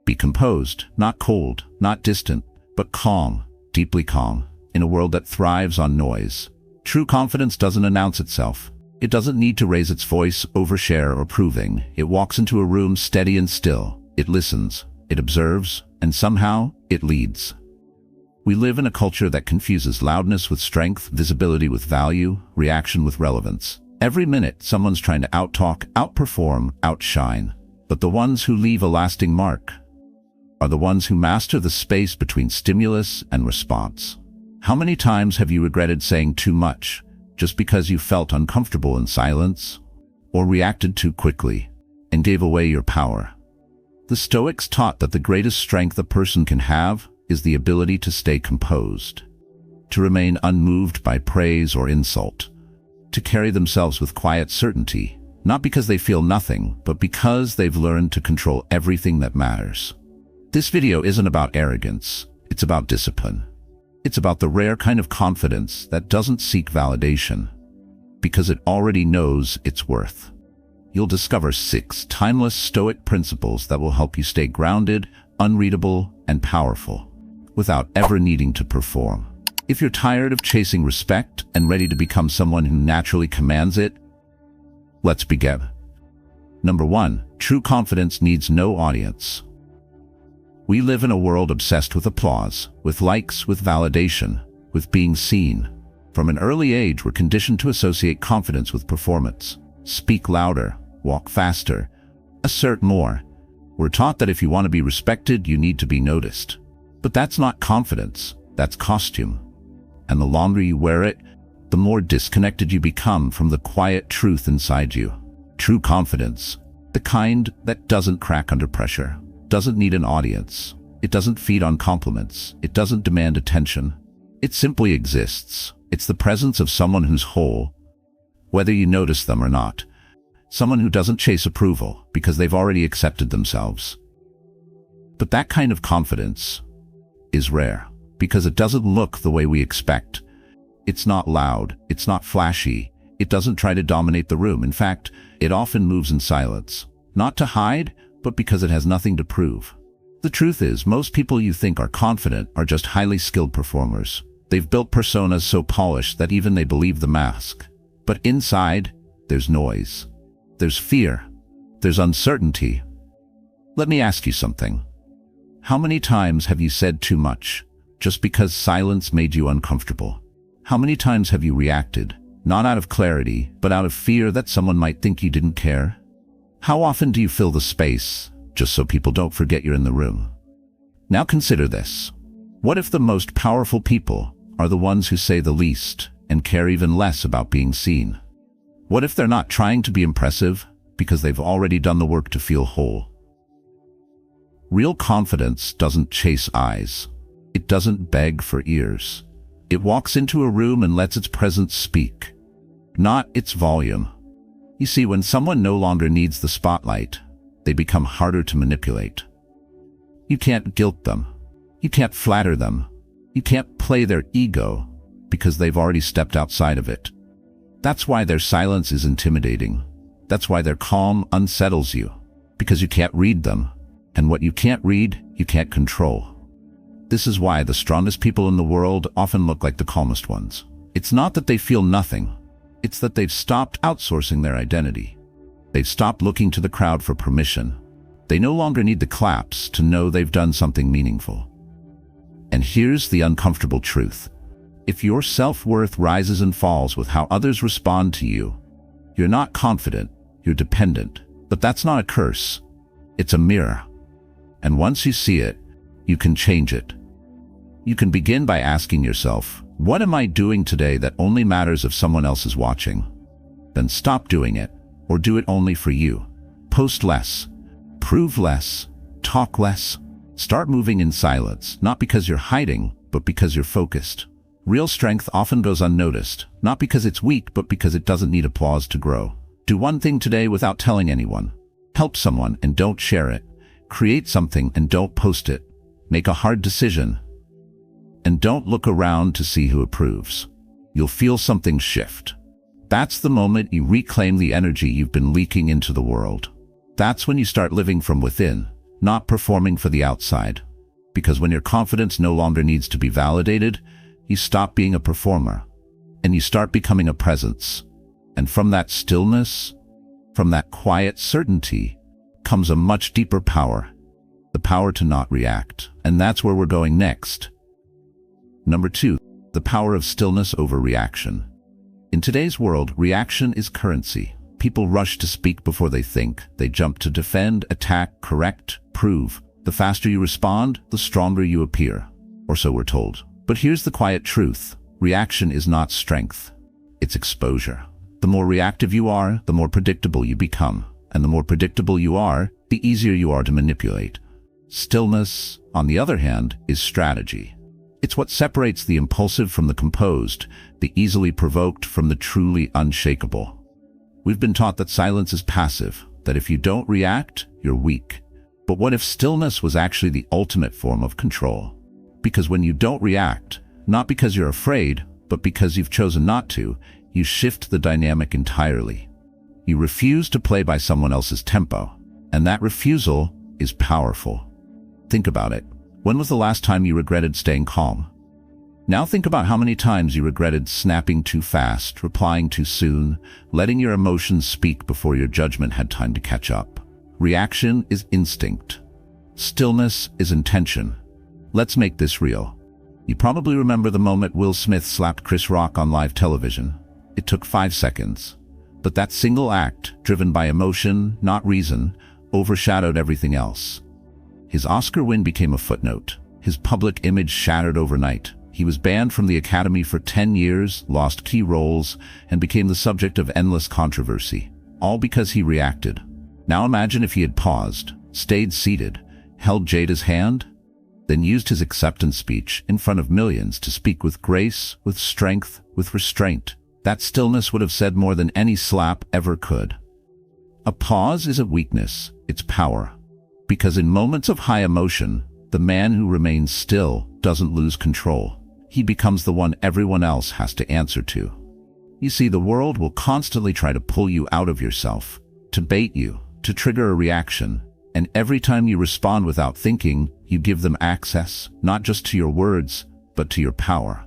Be composed, not cold, not distant, but calm, deeply calm, in a world that thrives on noise. True confidence doesn't announce itself. It doesn't need to raise its voice, overshare, or proving. It walks into a room steady and still. It listens, it observes, and somehow, it leads. We live in a culture that confuses loudness with strength, visibility with value, reaction with relevance. Every minute, someone's trying to outtalk, outperform, outshine. But the ones who leave a lasting mark are the ones who master the space between stimulus and response. How many times have you regretted saying too much just because you felt uncomfortable in silence, or reacted too quickly and gave away your power? The Stoics taught that the greatest strength a person can have is the ability to stay composed, to remain unmoved by praise or insult, to carry themselves with quiet certainty, not because they feel nothing, but because they've learned to control everything that matters. This video isn't about arrogance, it's about discipline. It's about the rare kind of confidence that doesn't seek validation, because it already knows its worth. You'll discover 6 timeless Stoic principles that will help you stay grounded, unreadable, and powerful, without ever needing to perform. If you're tired of chasing respect and ready to become someone who naturally commands it, let's begin. Number 1, true confidence needs no audience. We live in a world obsessed with applause, with likes, with validation, with being seen. From an early age, we're conditioned to associate confidence with performance. Speak louder, walk faster, assert more. We're taught that if you want to be respected, you need to be noticed. But that's not confidence, that's costume. And the longer you wear it, the more disconnected you become from the quiet truth inside you. True confidence, the kind that doesn't crack under pressure, doesn't need an audience. It doesn't feed on compliments. It doesn't demand attention. It simply exists. It's the presence of someone who's whole, whether you notice them or not. Someone who doesn't chase approval because they've already accepted themselves. But that kind of confidence is rare because it doesn't look the way we expect. It's not loud. It's not flashy. It doesn't try to dominate the room. In fact, it often moves in silence. Not to hide, but because it has nothing to prove. The truth is, most people you think are confident are just highly skilled performers. They've built personas so polished that even they believe the mask. But inside, there's noise. There's fear. There's uncertainty. Let me ask you something. How many times have you said too much just because silence made you uncomfortable? How many times have you reacted, not out of clarity, but out of fear that someone might think you didn't care? How often do you fill the space just so people don't forget you're in the room? Now consider this. What if the most powerful people are the ones who say the least and care even less about being seen? What if they're not trying to be impressive because they've already done the work to feel whole? Real confidence doesn't chase eyes. It doesn't beg for ears. It walks into a room and lets its presence speak, not its volume. You see, when someone no longer needs the spotlight, they become harder to manipulate. You can't guilt them. You can't flatter them. You can't play their ego because they've already stepped outside of it. That's why their silence is intimidating. That's why their calm unsettles you, because you can't read them. And what you can't read, you can't control. This is why the strongest people in the world often look like the calmest ones. It's not that they feel nothing. It's that they've stopped outsourcing their identity. They've stopped looking to the crowd for permission. They no longer need the claps to know they've done something meaningful. And here's the uncomfortable truth. If your self-worth rises and falls with how others respond to you, you're not confident, you're dependent. But that's not a curse. It's a mirror. And once you see it, you can change it. You can begin by asking yourself, what am I doing today that only matters if someone else is watching? Then stop doing it, or do it only for you. Post less, prove less, talk less. Start moving in silence, not because you're hiding, but because you're focused. Real strength often goes unnoticed, not because it's weak, but because it doesn't need applause to grow. Do one thing today without telling anyone. Help someone and don't share it. Create something and don't post it. Make a hard decision and don't look around to see who approves. You'll feel something shift. That's the moment you reclaim the energy you've been leaking into the world. That's when you start living from within, not performing for the outside. Because when your confidence no longer needs to be validated, you stop being a performer, and you start becoming a presence. And from that stillness, from that quiet certainty, comes a much deeper power, the power to not react. And that's where we're going next. Number 2, the power of stillness over reaction. In today's world, reaction is currency. People rush to speak before they think. They jump to defend, attack, correct, prove. The faster you respond, the stronger you appear. Or so we're told. But here's the quiet truth. Reaction is not strength. It's exposure. The more reactive you are, the more predictable you become. And the more predictable you are, the easier you are to manipulate. Stillness, on the other hand, is strategy. It's what separates the impulsive from the composed, the easily provoked from the truly unshakable. We've been taught that silence is passive, that if you don't react, you're weak. But what if stillness was actually the ultimate form of control? Because when you don't react, not because you're afraid, but because you've chosen not to, you shift the dynamic entirely. You refuse to play by someone else's tempo, and that refusal is powerful. Think about it. When was the last time you regretted staying calm? Now think about how many times you regretted snapping too fast, replying too soon, letting your emotions speak before your judgment had time to catch up. Reaction is instinct. Stillness is intention. Let's make this real. You probably remember the moment Will Smith slapped Chris Rock on live television. It took 5 seconds. But that single act, driven by emotion, not reason, overshadowed everything else. His Oscar win became a footnote. His public image shattered overnight. He was banned from the Academy for 10 years, lost key roles, and became the subject of endless controversy. All because he reacted. Now imagine if he had paused, stayed seated, held Jada's hand, then used his acceptance speech in front of millions to speak with grace, with strength, with restraint. That stillness would have said more than any slap ever could. A pause isn't weakness, it's power. Because in moments of high emotion, the man who remains still doesn't lose control. He becomes the one everyone else has to answer to. You see, the world will constantly try to pull you out of yourself, to bait you, to trigger a reaction. And every time you respond without thinking, you give them access, not just to your words, but to your power.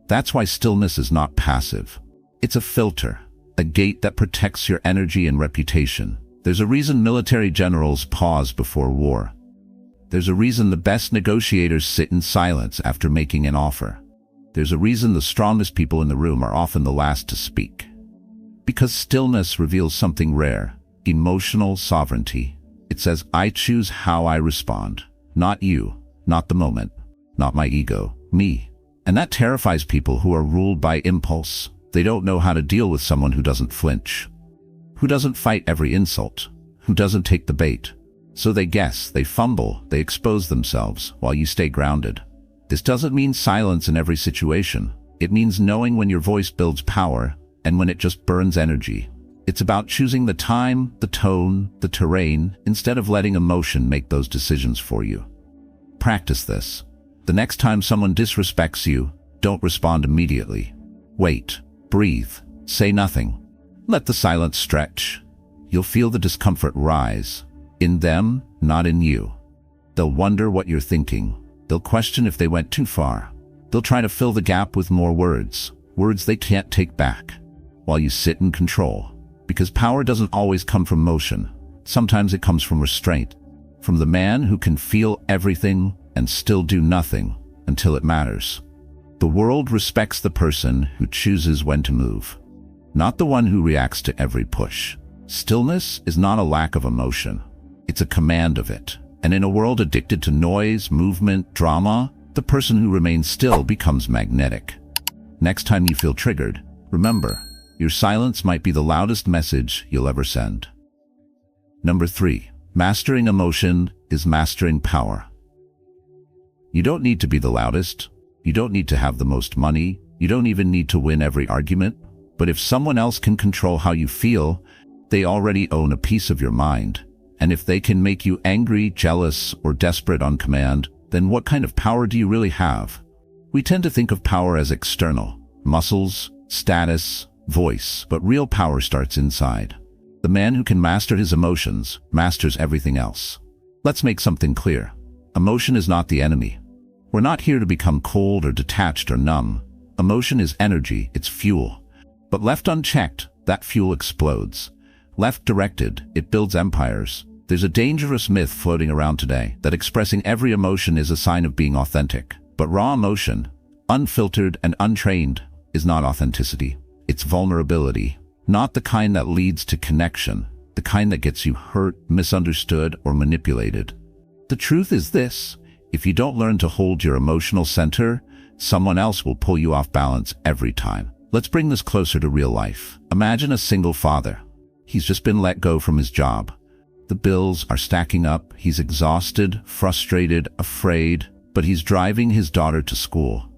That's why stillness is not passive. It's a filter, a gate that protects your energy and reputation. There's a reason military generals pause before war. There's a reason the best negotiators sit in silence after making an offer. There's a reason the strongest people in the room are often the last to speak. Because stillness reveals something rare, emotional sovereignty. It says, I choose how I respond. Not you, not the moment, not my ego, me. And that terrifies people who are ruled by impulse. They don't know how to deal with someone who doesn't flinch, who doesn't fight every insult, who doesn't take the bait. So they guess, they fumble, they expose themselves while you stay grounded. This doesn't mean silence in every situation. It means knowing when your voice builds power and when it just burns energy. It's about choosing the time, the tone, the terrain, instead of letting emotion make those decisions for you. Practice this. The next time someone disrespects you, don't respond immediately. Wait, breathe, say nothing. Let the silence stretch. You'll feel the discomfort rise. In them, not in you. They'll wonder what you're thinking. They'll question if they went too far. They'll try to fill the gap with more words, words they can't take back, while you sit in control. Because power doesn't always come from motion. Sometimes it comes from restraint, from the man who can feel everything and still do nothing until it matters. The world respects the person who chooses when to move, not the one who reacts to every push. Stillness is not a lack of emotion. It's a command of it. And in a world addicted to noise, movement, drama, the person who remains still becomes magnetic. Next time you feel triggered, remember, your silence might be the loudest message you'll ever send. Number 3, mastering emotion is mastering power. You don't need to be the loudest. You don't need to have the most money. You don't even need to win every argument. But if someone else can control how you feel, they already own a piece of your mind. And if they can make you angry, jealous, or desperate on command, then what kind of power do you really have? We tend to think of power as external, muscles, status, voice, but real power starts inside. The man who can master his emotions masters everything else. Let's make something clear. Emotion is not the enemy. We're not here to become cold or detached or numb. Emotion is energy, it's fuel. But left unchecked, that fuel explodes. Left directed, it builds empires. There's a dangerous myth floating around today that expressing every emotion is a sign of being authentic. But raw emotion, unfiltered and untrained, is not authenticity. It's vulnerability. Not the kind that leads to connection, the kind that gets you hurt, misunderstood, or manipulated. The truth is this: if you don't learn to hold your emotional center, someone else will pull you off balance every time. Let's bring this closer to real life. Imagine a single father. He's just been let go from his job. The bills are stacking up. He's exhausted, frustrated, afraid, but he's driving his daughter to school.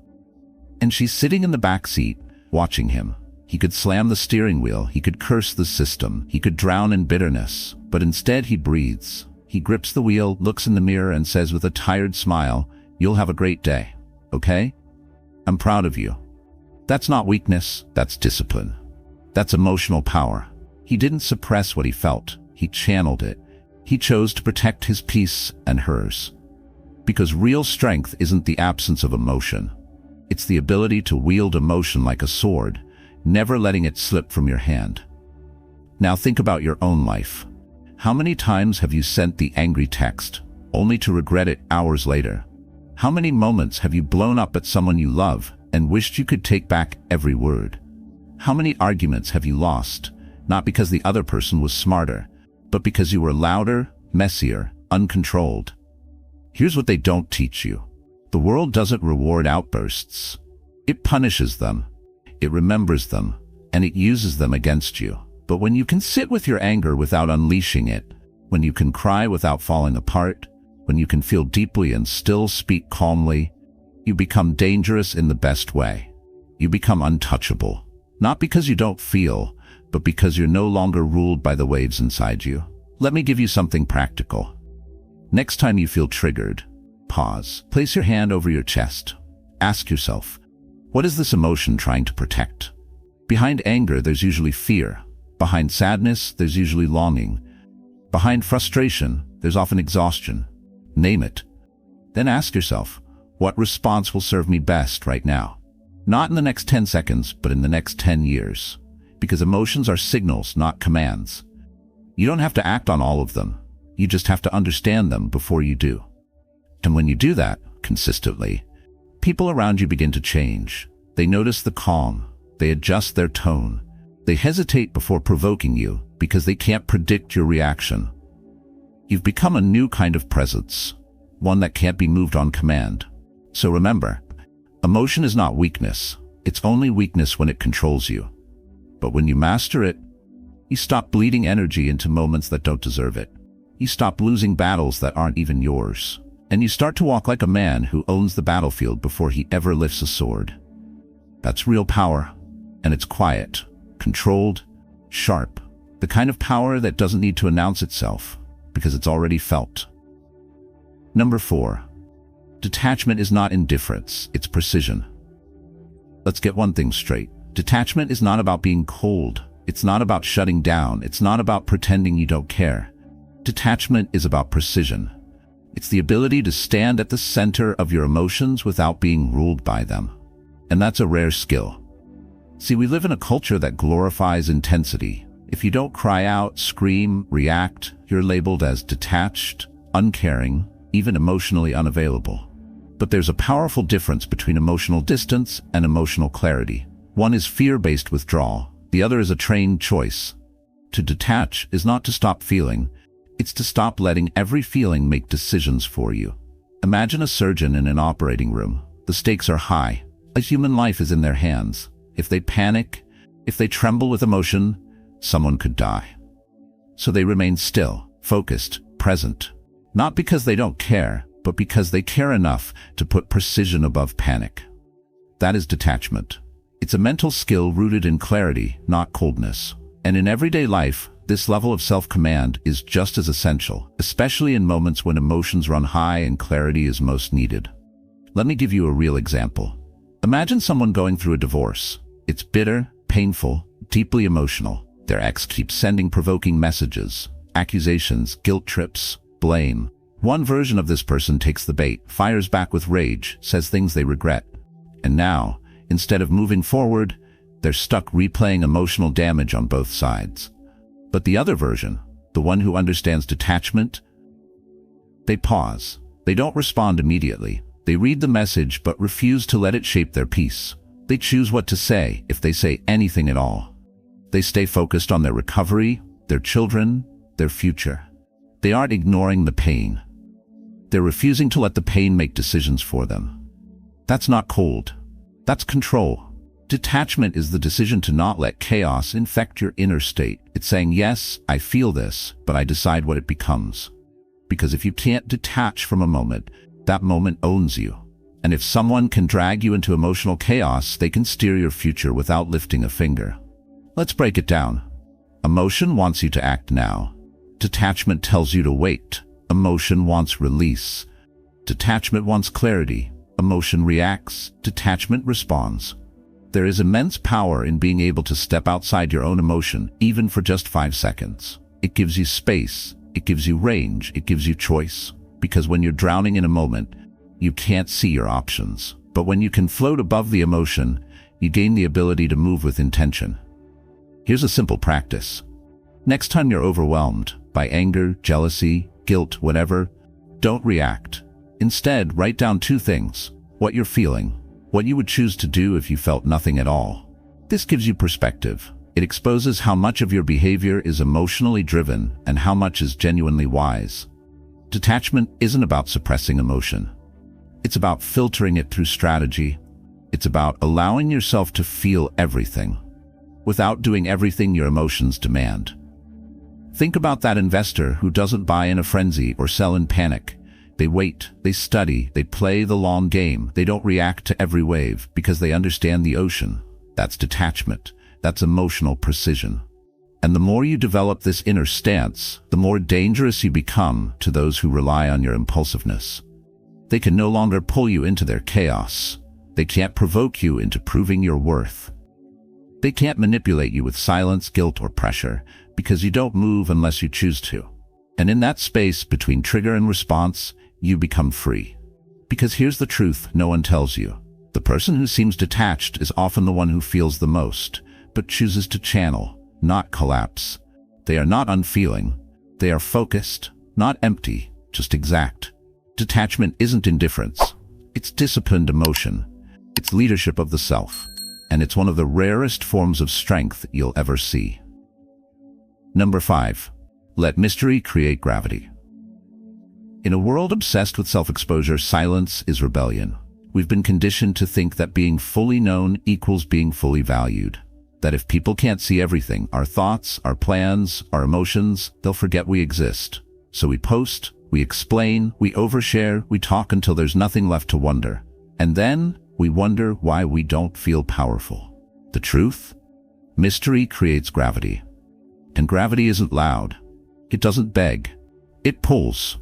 And she's sitting in the back seat, watching him. He could slam the steering wheel, he could curse the system, he could drown in bitterness, but instead he breathes. He grips the wheel, looks in the mirror, and says with a tired smile, "You'll have a great day, okay? I'm proud of you." That's not weakness, that's discipline. That's emotional power. He didn't suppress what he felt, he channeled it. He chose to protect his peace and hers. Because real strength isn't the absence of emotion. It's the ability to wield emotion like a sword, never letting it slip from your hand. Now think about your own life. How many times have you sent the angry text, only to regret it hours later? How many moments have you blown up at someone you love and wished you could take back every word? How many arguments have you lost, not because the other person was smarter, but because you were louder, messier, uncontrolled? Here's what they don't teach you. The world doesn't reward outbursts. It punishes them. It remembers them, and it uses them against you. But when you can sit with your anger without unleashing it, when you can cry without falling apart, when you can feel deeply and still speak calmly, you become dangerous in the best way. You become untouchable. Not because you don't feel, but because you're no longer ruled by the waves inside you. Let me give you something practical. Next time you feel triggered, pause. Place your hand over your chest. Ask yourself, what is this emotion trying to protect? Behind anger, there's usually fear. Behind sadness, there's usually longing. Behind frustration, there's often exhaustion. Name it. Then ask yourself, what response will serve me best right now? Not in the next 10 seconds, but in the next 10 years. Because emotions are signals, not commands. You don't have to act on all of them. You just have to understand them before you do. And when you do that, consistently, people around you begin to change. They notice the calm. They adjust their tone. They hesitate before provoking you because they can't predict your reaction. You've become a new kind of presence, one that can't be moved on command. So remember, emotion is not weakness. It's only weakness when it controls you. But when you master it, you stop bleeding energy into moments that don't deserve it. You stop losing battles that aren't even yours. And you start to walk like a man who owns the battlefield before he ever lifts a sword. That's real power, and it's quiet, controlled, sharp. The kind of power that doesn't need to announce itself, because it's already felt. Number 4. Detachment is not indifference, it's precision. Let's get one thing straight. Detachment is not about being cold. It's not about shutting down. It's not about pretending you don't care. Detachment is about precision. It's the ability to stand at the center of your emotions without being ruled by them. And that's a rare skill. See, we live in a culture that glorifies intensity. If you don't cry out, scream, react, you're labeled as detached, uncaring, even emotionally unavailable. But there's a powerful difference between emotional distance and emotional clarity. One is fear-based withdrawal. The other is a trained choice. To detach is not to stop feeling. It's to stop letting every feeling make decisions for you. Imagine a surgeon in an operating room. The stakes are high. A human life is in their hands. If they panic, if they tremble with emotion, someone could die. So they remain still, focused, present. Not because they don't care, but because they care enough to put precision above panic. That is detachment. It's a mental skill rooted in clarity, not coldness. And in everyday life, this level of self-command is just as essential, especially in moments when emotions run high and clarity is most needed. Let me give you a real example. Imagine someone going through a divorce. It's bitter, painful, deeply emotional. Their ex keeps sending provoking messages, accusations, guilt trips, blame. One version of this person takes the bait, fires back with rage, says things they regret. And now, instead of moving forward, they're stuck replaying emotional damage on both sides. But the other version, the one who understands detachment, they pause. They don't respond immediately. They read the message but refuse to let it shape their peace. They choose what to say, if they say anything at all. They stay focused on their recovery, their children, their future. They aren't ignoring the pain. They're refusing to let the pain make decisions for them. That's not cold. That's control. Detachment is the decision to not let chaos infect your inner state. It's saying, yes, I feel this, but I decide what it becomes. Because if you can't detach from a moment, that moment owns you. And if someone can drag you into emotional chaos, they can steer your future without lifting a finger. Let's break it down. Emotion wants you to act now. Detachment tells you to wait. Emotion wants release. Detachment wants clarity. Emotion reacts. Detachment responds. There is immense power in being able to step outside your own emotion, even for just 5 seconds. It gives you space. It gives you range. It gives you choice. Because when you're drowning in a moment, you can't see your options. But when you can float above the emotion, you gain the ability to move with intention. Here's a simple practice. Next time you're overwhelmed by anger, jealousy, guilt, whatever, don't react. Instead, write down 2 things: what you're feeling, what you would choose to do if you felt nothing at all. This gives you perspective. It exposes how much of your behavior is emotionally driven and how much is genuinely wise. Detachment isn't about suppressing emotion. It's about filtering it through strategy. It's about allowing yourself to feel everything, without doing everything your emotions demand. Think about that investor who doesn't buy in a frenzy or sell in panic. They wait, they study, they play the long game. They don't react to every wave because they understand the ocean. That's detachment. That's emotional precision. And the more you develop this inner stance, the more dangerous you become to those who rely on your impulsiveness. They can no longer pull you into their chaos. They can't provoke you into proving your worth. They can't manipulate you with silence, guilt, or pressure, because you don't move unless you choose to. And in that space between trigger and response, you become free. Because here's the truth no one tells you. The person who seems detached is often the one who feels the most, but chooses to channel, not collapse. They are not unfeeling. They are focused, not empty, just exact. Detachment isn't indifference. It's disciplined emotion. It's leadership of the self. And it's one of the rarest forms of strength you'll ever see. Number 5. Let mystery create gravity. In a world obsessed with self-exposure, silence is rebellion. We've been conditioned to think that being fully known equals being fully valued. That if people can't see everything, our thoughts, our plans, our emotions, they'll forget we exist. So we post, we explain, we overshare, we talk until there's nothing left to wonder. And then we wonder why we don't feel powerful. The truth? Mystery creates gravity. And gravity isn't loud. It doesn't beg. It pulls.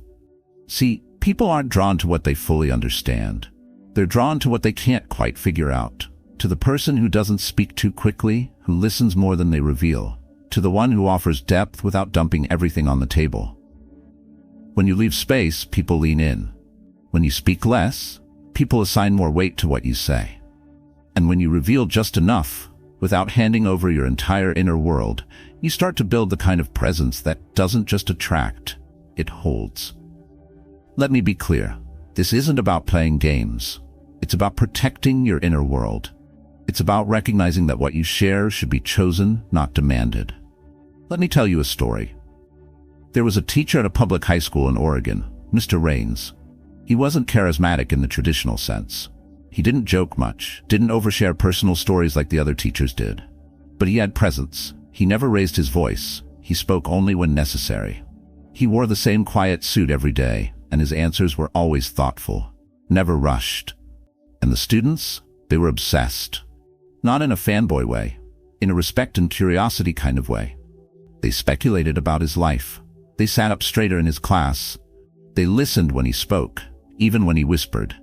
See, people aren't drawn to what they fully understand. They're drawn to what they can't quite figure out. To the person who doesn't speak too quickly, who listens more than they reveal. To the one who offers depth without dumping everything on the table. When you leave space, people lean in. When you speak less, people assign more weight to what you say. And when you reveal just enough, without handing over your entire inner world, you start to build the kind of presence that doesn't just attract, it holds. Let me be clear. This isn't about playing games. It's about protecting your inner world. It's about recognizing that what you share should be chosen, not demanded. Let me tell you a story. There was a teacher at a public high school in Oregon, Mr. Rains. He wasn't charismatic in the traditional sense. He didn't joke much, didn't overshare personal stories like the other teachers did. But he had presence. He never raised his voice. He spoke only when necessary. He wore the same quiet suit every day, and his answers were always thoughtful, never rushed. And the students, they were obsessed. Not in a fanboy way, in a respect and curiosity kind of way. They speculated about his life. They sat up straighter in his class. They listened when he spoke, even when he whispered.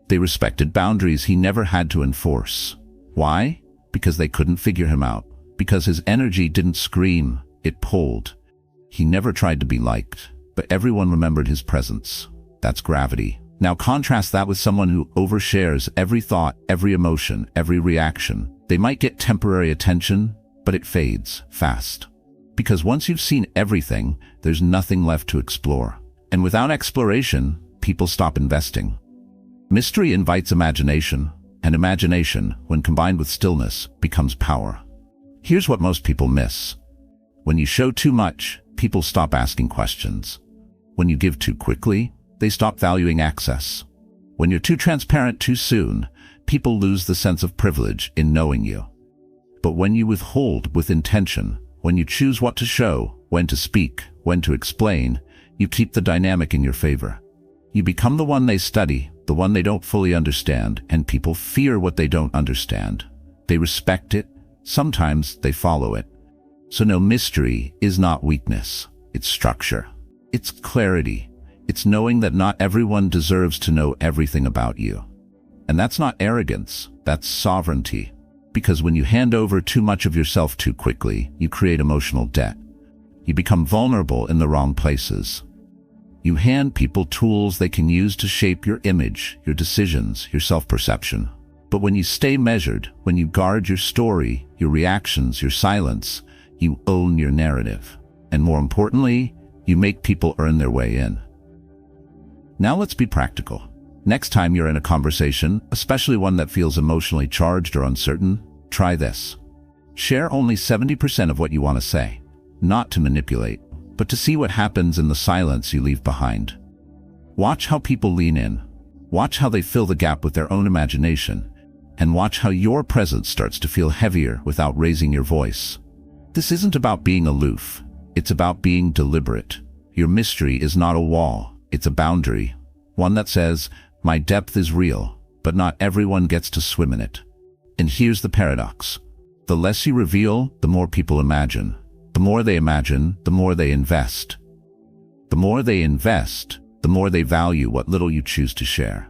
They respected boundaries he never had to enforce. Why? Because they couldn't figure him out. Because his energy didn't scream, it pulled. He never tried to be liked. but everyone remembered his presence. That's gravity. Now contrast that with someone who overshares every thought, every emotion, every reaction. They might get temporary attention, but it fades fast. Because once you've seen everything, there's nothing left to explore. And without exploration, people stop investing. Mystery invites imagination, and imagination, when combined with stillness, becomes power. Here's what most people miss. When you show too much, people stop asking questions. When you give too quickly, they stop valuing access. When you're too transparent too soon, people lose the sense of privilege in knowing you. But when you withhold with intention, when you choose what to show, when to speak, when to explain, you keep the dynamic in your favor. You become the one they study, the one they don't fully understand, and people fear what they don't understand. They respect it, sometimes they follow it. So no, mystery is not weakness, it's structure. It's clarity. It's knowing that not everyone deserves to know everything about you. And that's not arrogance, that's sovereignty. Because when you hand over too much of yourself too quickly, you create emotional debt. You become vulnerable in the wrong places. You hand people tools they can use to shape your image, your decisions, your self-perception. But when you stay measured, when you guard your story, your reactions, your silence, you own your narrative. And more importantly, you make people earn their way in. Now let's be practical. Next time you're in a conversation, especially one that feels emotionally charged or uncertain, try this. Share only 70% of what you want to say, not to manipulate, but to see what happens in the silence you leave behind. Watch how people lean in. Watch how they fill the gap with their own imagination, and watch how your presence starts to feel heavier without raising your voice. This isn't about being aloof. It's about being deliberate. Your mystery is not a wall, it's a boundary. One that says, my depth is real, but not everyone gets to swim in it. And here's the paradox. The less you reveal, the more people imagine. The more they imagine, the more they invest. The more they invest, the more they value what little you choose to share.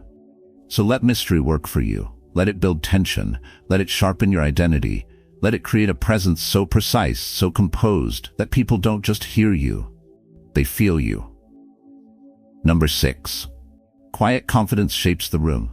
So let mystery work for you. Let it build tension. Let it sharpen your identity. Let it create a presence so precise, so composed, that people don't just hear you, they feel you. Number 6. Quiet confidence shapes the room.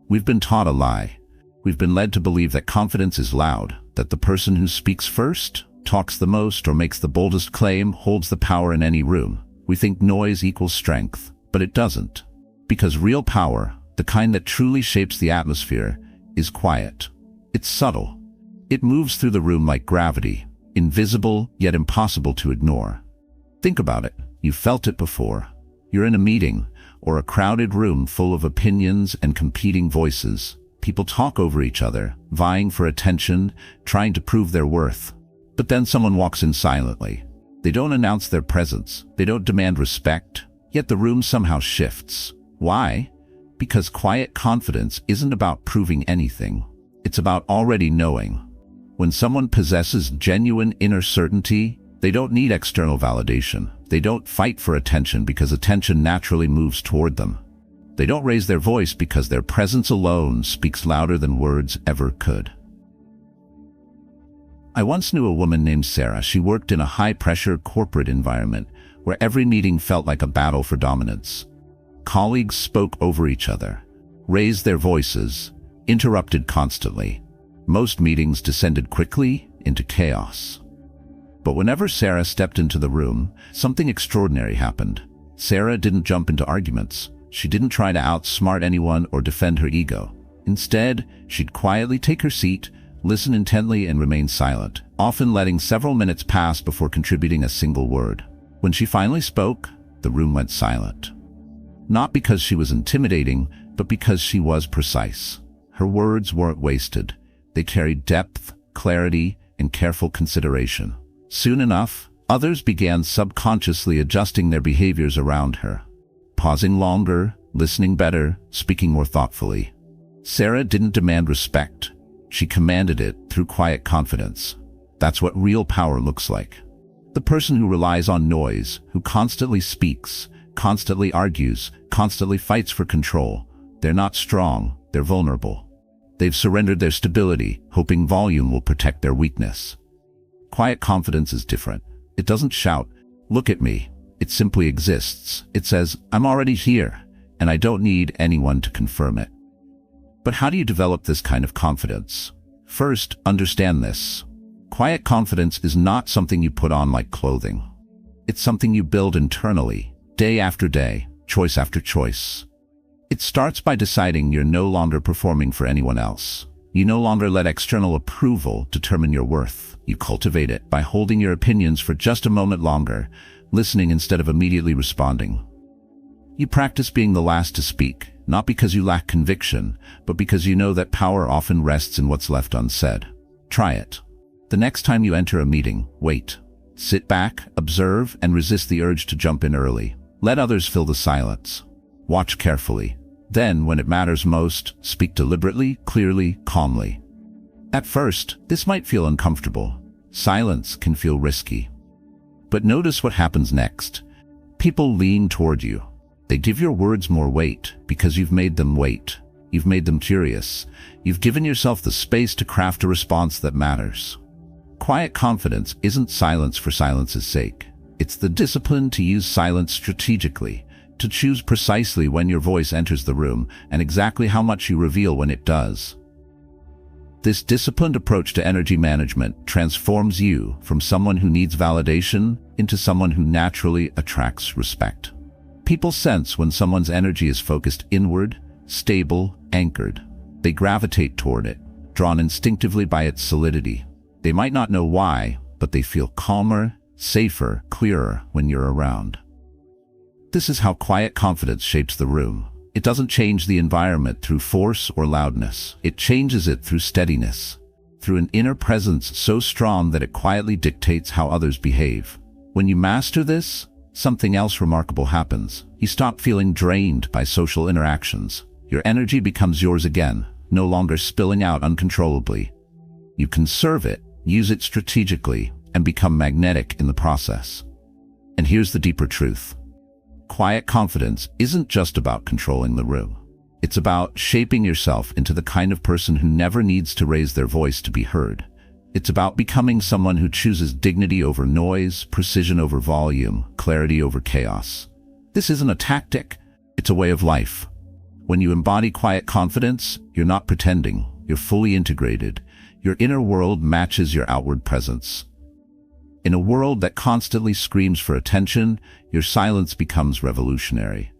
We've been taught a lie. We've been led to believe that confidence is loud, that the person who speaks first, talks the most, or makes the boldest claim holds the power in any room. We think noise equals strength, but it doesn't. Because real power, the kind that truly shapes the atmosphere, is quiet. It's subtle. It moves through the room like gravity, invisible yet impossible to ignore. Think about it. You've felt it before. You're in a meeting or a crowded room full of opinions and competing voices. People talk over each other, vying for attention, trying to prove their worth. But then someone walks in silently. They don't announce their presence. They don't demand respect. Yet the room somehow shifts. Why? Because quiet confidence isn't about proving anything. It's about already knowing. When someone possesses genuine inner certainty, they don't need external validation. They don't fight for attention because attention naturally moves toward them. They don't raise their voice because their presence alone speaks louder than words ever could. I once knew a woman named Sarah. She worked in a high-pressure corporate environment where every meeting felt like a battle for dominance. Colleagues spoke over each other, raised their voices, interrupted constantly. Most meetings descended quickly into chaos. But whenever Sarah stepped into the room, something extraordinary happened. Sarah didn't jump into arguments. She didn't try to outsmart anyone or defend her ego. Instead, she'd quietly take her seat, listen intently, and remain silent, often letting several minutes pass before contributing a single word. When she finally spoke, the room went silent. Not because she was intimidating, but because she was precise. Her words weren't wasted. They carried depth, clarity, and careful consideration. Soon enough, others began subconsciously adjusting their behaviors around her, pausing longer, listening better, speaking more thoughtfully. Sarah didn't demand respect. She commanded it through quiet confidence. That's what real power looks like. The person who relies on noise, who constantly speaks, constantly argues, constantly fights for control, they're not strong, they're vulnerable. They've surrendered their stability, hoping volume will protect their weakness. Quiet confidence is different. It doesn't shout, "Look at me." It simply exists. It says, I'm already here, and I don't need anyone to confirm it. But how do you develop this kind of confidence? First, understand this. Quiet confidence is not something you put on like clothing. It's something you build internally, day after day, choice after choice. It starts by deciding you're no longer performing for anyone else. You no longer let external approval determine your worth. You cultivate it by holding your opinions for just a moment longer, listening instead of immediately responding. You practice being the last to speak, not because you lack conviction, but because you know that power often rests in what's left unsaid. Try it. The next time you enter a meeting, wait. Sit back, observe, and resist the urge to jump in early. Let others fill the silence. Watch carefully. Then, when it matters most, speak deliberately, clearly, calmly. At first, this might feel uncomfortable. Silence can feel risky. But notice what happens next. People lean toward you. They give your words more weight because you've made them wait. You've made them curious. You've given yourself the space to craft a response that matters. Quiet confidence isn't silence for silence's sake. It's the discipline to use silence strategically, to choose precisely when your voice enters the room and exactly how much you reveal when it does. This disciplined approach to energy management transforms you from someone who needs validation into someone who naturally attracts respect. People sense when someone's energy is focused inward, stable, anchored. They gravitate toward it, drawn instinctively by its solidity. They might not know why, but they feel calmer, safer, clearer when you're around. This is how quiet confidence shapes the room. It doesn't change the environment through force or loudness. It changes it through steadiness, through an inner presence so strong that it quietly dictates how others behave. When you master this, something else remarkable happens. You stop feeling drained by social interactions. Your energy becomes yours again, no longer spilling out uncontrollably. You conserve it, use it strategically, and become magnetic in the process. And here's the deeper truth. Quiet confidence isn't just about controlling the room. It's about shaping yourself into the kind of person who never needs to raise their voice to be heard. It's about becoming someone who chooses dignity over noise, precision over volume, clarity over chaos. This isn't a tactic, it's a way of life. When you embody quiet confidence, you're not pretending, you're fully integrated. Your inner world matches your outward presence. In a world that constantly screams for attention, your silence becomes revolutionary.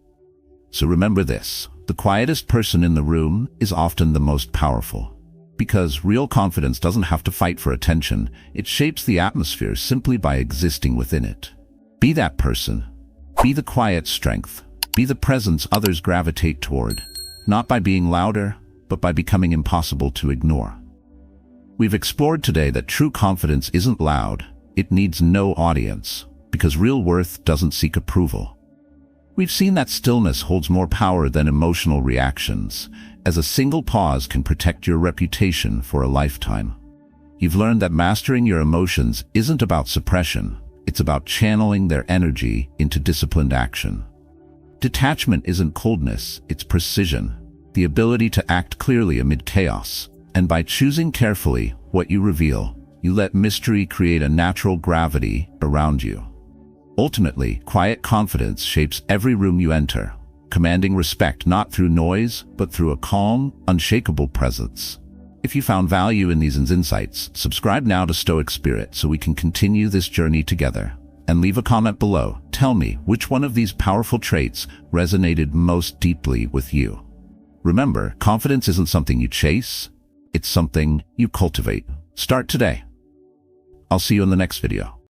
So remember this, the quietest person in the room is often the most powerful. Because real confidence doesn't have to fight for attention, it shapes the atmosphere simply by existing within it. Be that person. Be the quiet strength. Be the presence others gravitate toward, not by being louder, but by becoming impossible to ignore. We've explored today that true confidence isn't loud. It needs no audience, because real worth doesn't seek approval. We've seen that stillness holds more power than emotional reactions, as a single pause can protect your reputation for a lifetime. You've learned that mastering your emotions isn't about suppression, it's about channeling their energy into disciplined action. Detachment isn't coldness, it's precision, the ability to act clearly amid chaos. And by choosing carefully what you reveal, you let mystery create a natural gravity around you. Ultimately, quiet confidence shapes every room you enter, commanding respect not through noise, but through a calm, unshakable presence. If you found value in these insights, subscribe now to Stoic Spirit so we can continue this journey together. And leave a comment below. Tell me which one of these powerful traits resonated most deeply with you. Remember, confidence isn't something you chase, it's something you cultivate. Start today. I'll see you in the next video.